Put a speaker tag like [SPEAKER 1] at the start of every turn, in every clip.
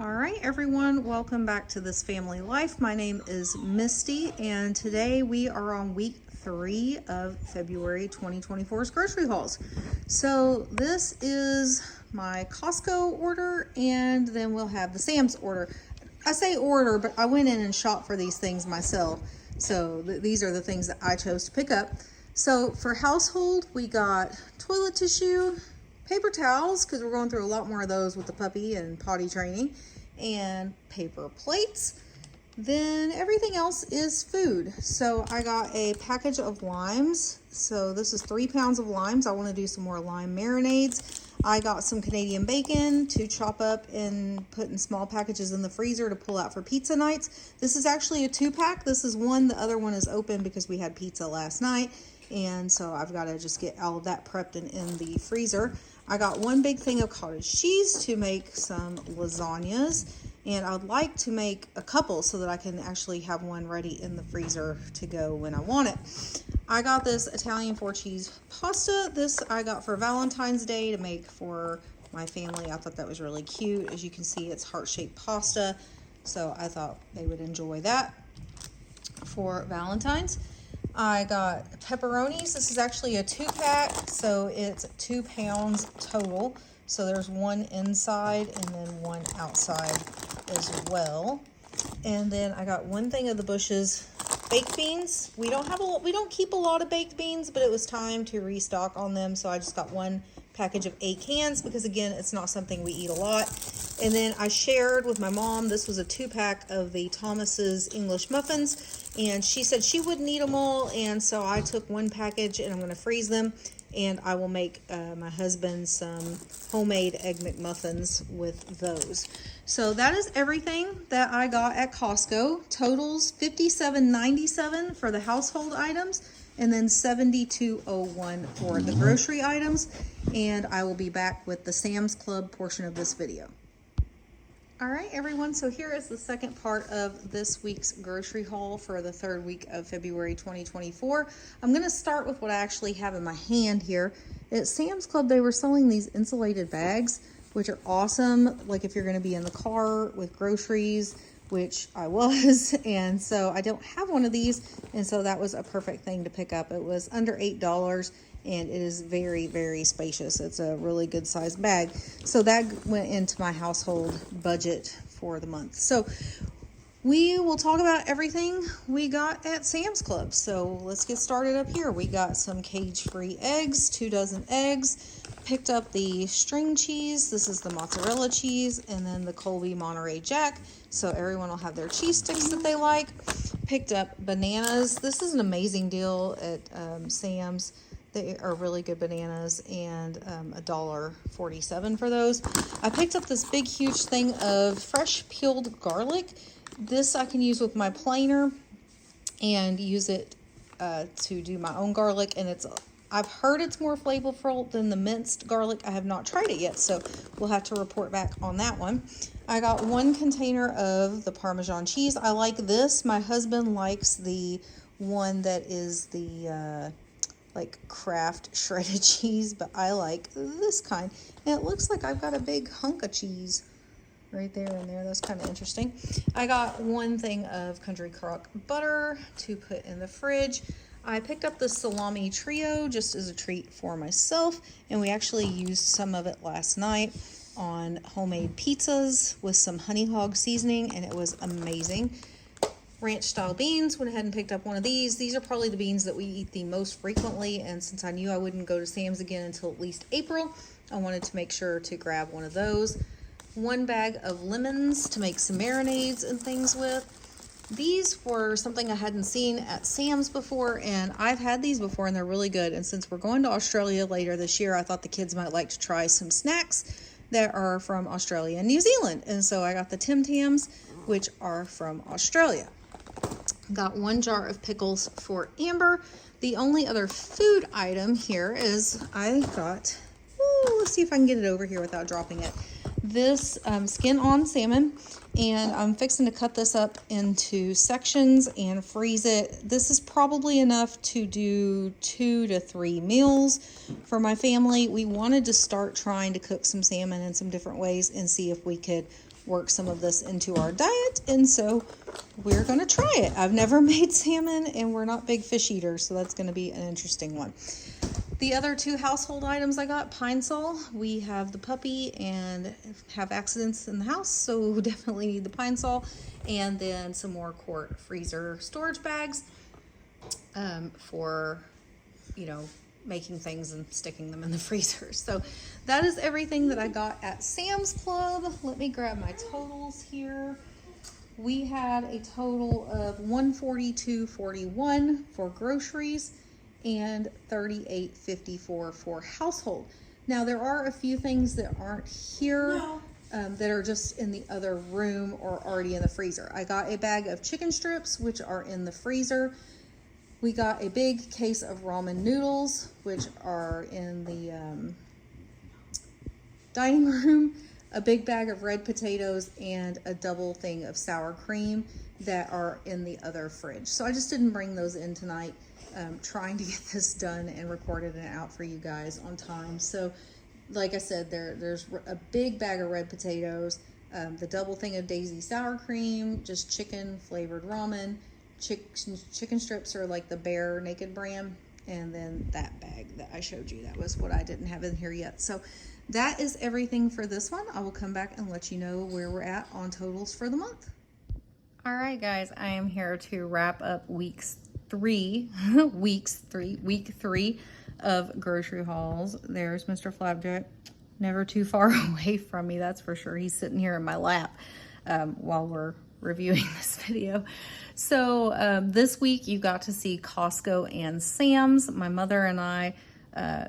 [SPEAKER 1] All right, everyone, welcome back to This Family Life. My name is Misty, and today we are on week 3 of February 2024's grocery hauls. So this is my Costco order, and then we'll have the Sam's order. I say order, but I went in and shopped for these things myself. So these are the things that I chose to pick up. So for household, we got toilet tissue, paper towels, because we're going through a lot more of those with the puppy and potty training, and paper plates. Then everything else is food. So I got a package of limes. So this is 3 pounds of limes. I want to do some more lime marinades. I got some Canadian bacon to chop up and put in small packages in the freezer to pull out for pizza nights. This is actually a 2-pack. This is one. The other one is open because we had pizza last night. And so I've got to just get all of that prepped and in the freezer. I got 1 big thing of cottage cheese to make some lasagnas, and I'd like to make a couple so that I can actually have one ready in the freezer to go when I want it. I got this Italian 4-cheese pasta. This I got for Valentine's Day to make for my family. I thought that was really cute. As you can see, it's heart-shaped pasta, so I thought they would enjoy that for Valentine's. I got pepperonis. This is actually a 2-pack, so it's 2 pounds total. So there's 1 inside and then 1 outside as well. And then I got 1 thing of the Bush's baked beans. We don't keep a lot of baked beans, but it was time to restock on them, so I just got 1 package of 8 cans because, again, it's not something we eat a lot. And then I shared with my mom, this was a 2-pack of the Thomas's English muffins, and she said she wouldn't eat them all, and so I took 1 package and I'm going to freeze them, and I will make my husband some homemade Egg McMuffins with those. So that is everything that I got at Costco. Totals $57.97 for the household items, and then $72.01 for the grocery items. And I will be back with the Sam's Club portion of this video. All right, everyone, so here is the second part of this week's grocery haul for the 3rd week of February 2024. I'm going to start with what I actually have in my hand here. At Sam's Club, they were selling these insulated bags, which are awesome, like if you're going to be in the car with groceries, which I was, and so I don't have one of these, and so that was a perfect thing to pick up. It was under $8, and it is very, very spacious. It's a really good sized bag. So that went into my household budget for the month. So we will talk about everything we got at Sam's Club. So let's get started up here. We got some cage-free eggs, 2 dozen eggs. Picked up the string cheese. This is the mozzarella cheese, and then the Colby Monterey Jack. So everyone will have their cheese sticks that they like. Picked up bananas. This is an amazing deal at Sam's. They are really good bananas, and $1.47 for those. I picked up this big, huge thing of fresh peeled garlic. This I can use with my planer and use it to do my own garlic, and I've heard it's more flavorful than the minced garlic. I have not tried it yet, so we'll have to report back on that one. I got 1 container of the Parmesan cheese. I like this. My husband likes the one that is the like Kraft shredded cheese, but I like this kind. And it looks like I've got a big hunk of cheese right there and there. That's kind of interesting. I got 1 thing of Country Crock butter to put in the fridge. I picked up the salami trio just as a treat for myself, and we actually used some of it last night on homemade pizzas with some honey hog seasoning, and it was amazing. Ranch style beans, went ahead and picked up 1 of these. These are probably the beans that we eat the most frequently, and since I knew I wouldn't go to Sam's again until at least April, I wanted to make sure to grab 1 of those. 1 bag of lemons to make some marinades and things with. These were something I hadn't seen at Sam's before, and I've had these before and they're really good. And since we're going to Australia later this year, I thought the kids might like to try some snacks that are from Australia and New Zealand. And so I got the Tim Tams, which are from Australia. Got 1 jar of pickles for Amber. The only other food item here is I got, let's see if I can get it over here without dropping it. this skin-on salmon, and I'm fixing to cut this up into sections and freeze it. This is probably enough to do 2 to 3 meals for my family. We wanted to start trying to cook some salmon in some different ways and see if we could work some of this into our diet, and so we're going to try it. I've never made salmon, and we're not big fish eaters, so that's going to be an interesting one. The other 2 household items I got, Pine Sol. We have the puppy and have accidents in the house, so definitely need the Pine Sol. And then some more quart freezer storage bags for, you know, making things and sticking them in the freezer. So that is everything that I got at Sam's Club. Let me grab my totals here. We had a total of $142.41 for groceries and $38.54 for household. Now there are a few things that aren't here that are just in the other room or already in the freezer. I got a bag of chicken strips, which are in the freezer. We got a big case of ramen noodles, which are in the dining room, a big bag of red potatoes, and a double thing of sour cream that are in the other fridge. So I just didn't bring those in tonight, trying to get this done and recorded and out for you guys on time. So like I said, there's a big bag of red potatoes, the double thing of Daisy sour cream, just chicken flavored ramen, chicken strips are like the Bear Naked brand, and then that bag that I showed you, that was what I didn't have in here yet. So that is everything for this one. I will come back and let you know where we're at on totals for the month. All right, guys, I am here to wrap up week three of grocery hauls. There's Mr. Flapjack, never too far away from me, that's for sure. He's sitting here in my lap while we're reviewing this video. So this week you got to see Costco and Sam's. My mother and I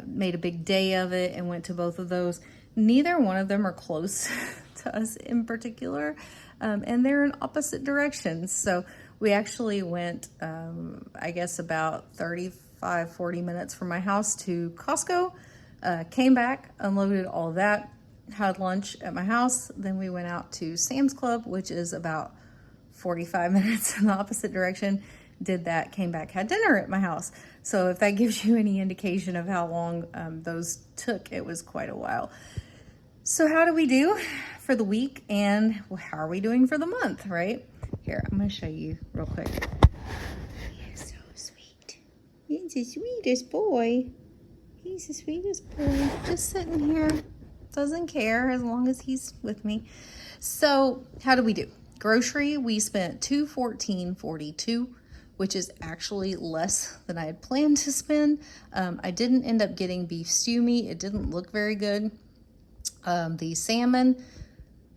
[SPEAKER 1] made a big day of it and went to both of those. Neither one of them are close to us in particular, and they're in opposite directions. So we actually went, I guess about 35-40 minutes from my house to Costco, came back, unloaded all of that, had lunch at my house, then we went out to Sam's Club, which is about 45 minutes in the opposite direction, did that, came back, had dinner at my house. So if that gives you any indication of how long those took, it was quite a while. So how do we do for the week, and how are we doing for the month, right? Here, I'm gonna show you real quick. You're so sweet. He's the sweetest boy. He's the sweetest boy. Just sitting here, doesn't care as long as he's with me. So how do we do? Grocery, we spent $214.42, which is actually less than I had planned to spend. I didn't end up getting beef stew meat. It didn't look very good. The salmon,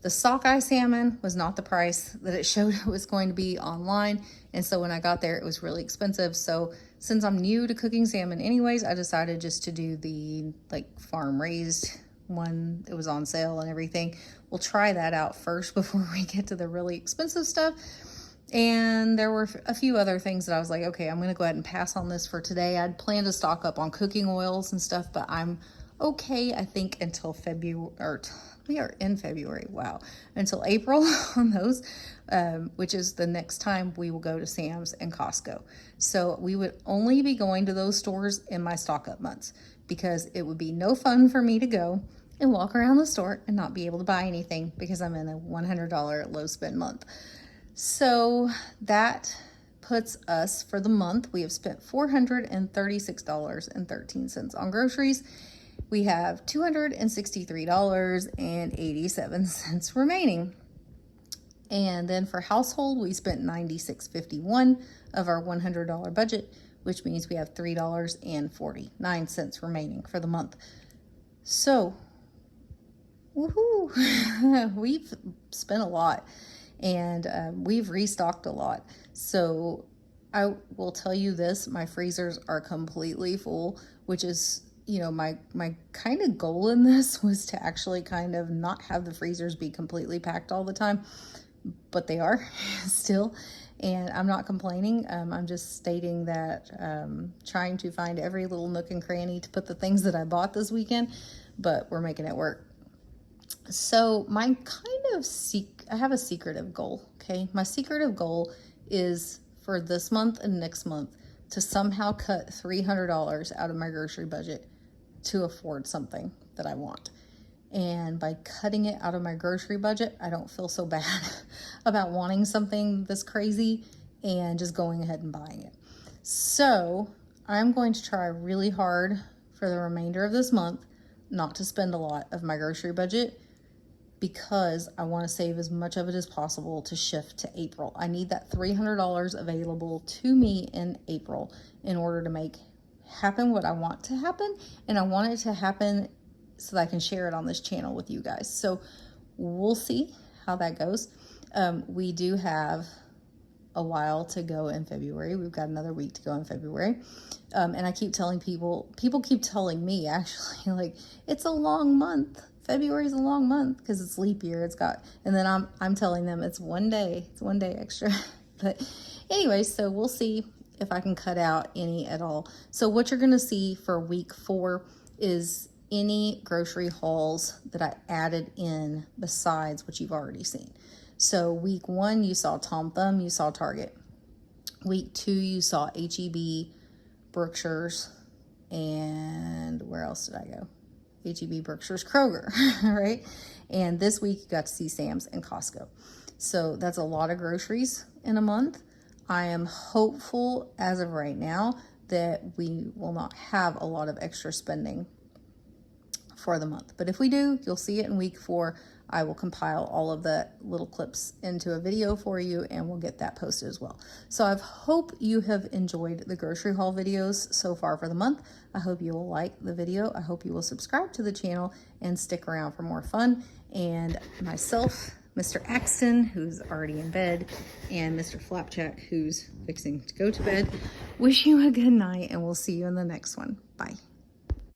[SPEAKER 1] the sockeye salmon was not the price that it showed it was going to be online. And so when I got there, it was really expensive. So since I'm new to cooking salmon anyways, I decided just to do the like farm raised one. It was on sale and everything. We'll try that out first before we get to the really expensive stuff. And there were a few other things that I was like, okay, I'm going to go ahead and pass on this for today. I'd planned to stock up on cooking oils and stuff, but I'm okay, I think, until February, or we are in February, wow, until April on those, which is the next time we will go to Sam's and Costco. So we would only be going to those stores in my stock up months, because it would be no fun for me to go and walk around the store and not be able to buy anything because I'm in a $100 low spend month. So that puts us, for the month, we have spent $436.13 on groceries. We have $263.87 remaining. And then for household, we spent $96.51 of our $100 budget, which means we have $3.49 remaining for the month. So, woohoo! We've spent a lot, and we've restocked a lot. So I will tell you this, my freezers are completely full, which is, you know, my kind of goal in this was to actually kind of not have the freezers be completely packed all the time, but they are still, and I'm not complaining. I'm just stating that trying to find every little nook and cranny to put the things that I bought this weekend, but we're making it work. So my I have a secretive goal, okay? My secretive goal is for this month and next month to somehow cut $300 out of my grocery budget to afford something that I want. And by cutting it out of my grocery budget, I don't feel so bad about wanting something this crazy and just going ahead and buying it. So I'm going to try really hard for the remainder of this month not to spend a lot of my grocery budget, because I want to save as much of it as possible to shift to April. I need that $300 available to me in April in order to make happen what I want to happen. And I want it to happen so that I can share it on this channel with you guys. So we'll see how that goes. We do have a while to go in February. We've got another week to go in February. And I keep telling people keep telling me actually, like, it's a long month. February is a long month because it's leap year. And then I'm telling them it's one day extra. But anyway, so we'll see if I can cut out any at all. So what you're gonna see for week 4 is any grocery hauls that I added in besides what you've already seen. So week 1, you saw Tom Thumb, you saw Target. Week 2, you saw H-E-B, Brookshire's, and where else did I go? H-E-B, Brookshire's, Kroger, right? And this week you got to see Sam's and Costco. So that's a lot of groceries in a month. I am hopeful as of right now that we will not have a lot of extra spending for the month. But if we do, you'll see it in week 4. I will compile all of the little clips into a video for you, and we'll get that posted as well. So I hope you have enjoyed the grocery haul videos so far for the month. I hope you will like the video. I hope you will subscribe to the channel and stick around for more fun. And myself, Mr. Axton, who's already in bed, and Mr. Flapjack, who's fixing to go to bed, wish you a good night, and we'll see you in the next one. Bye.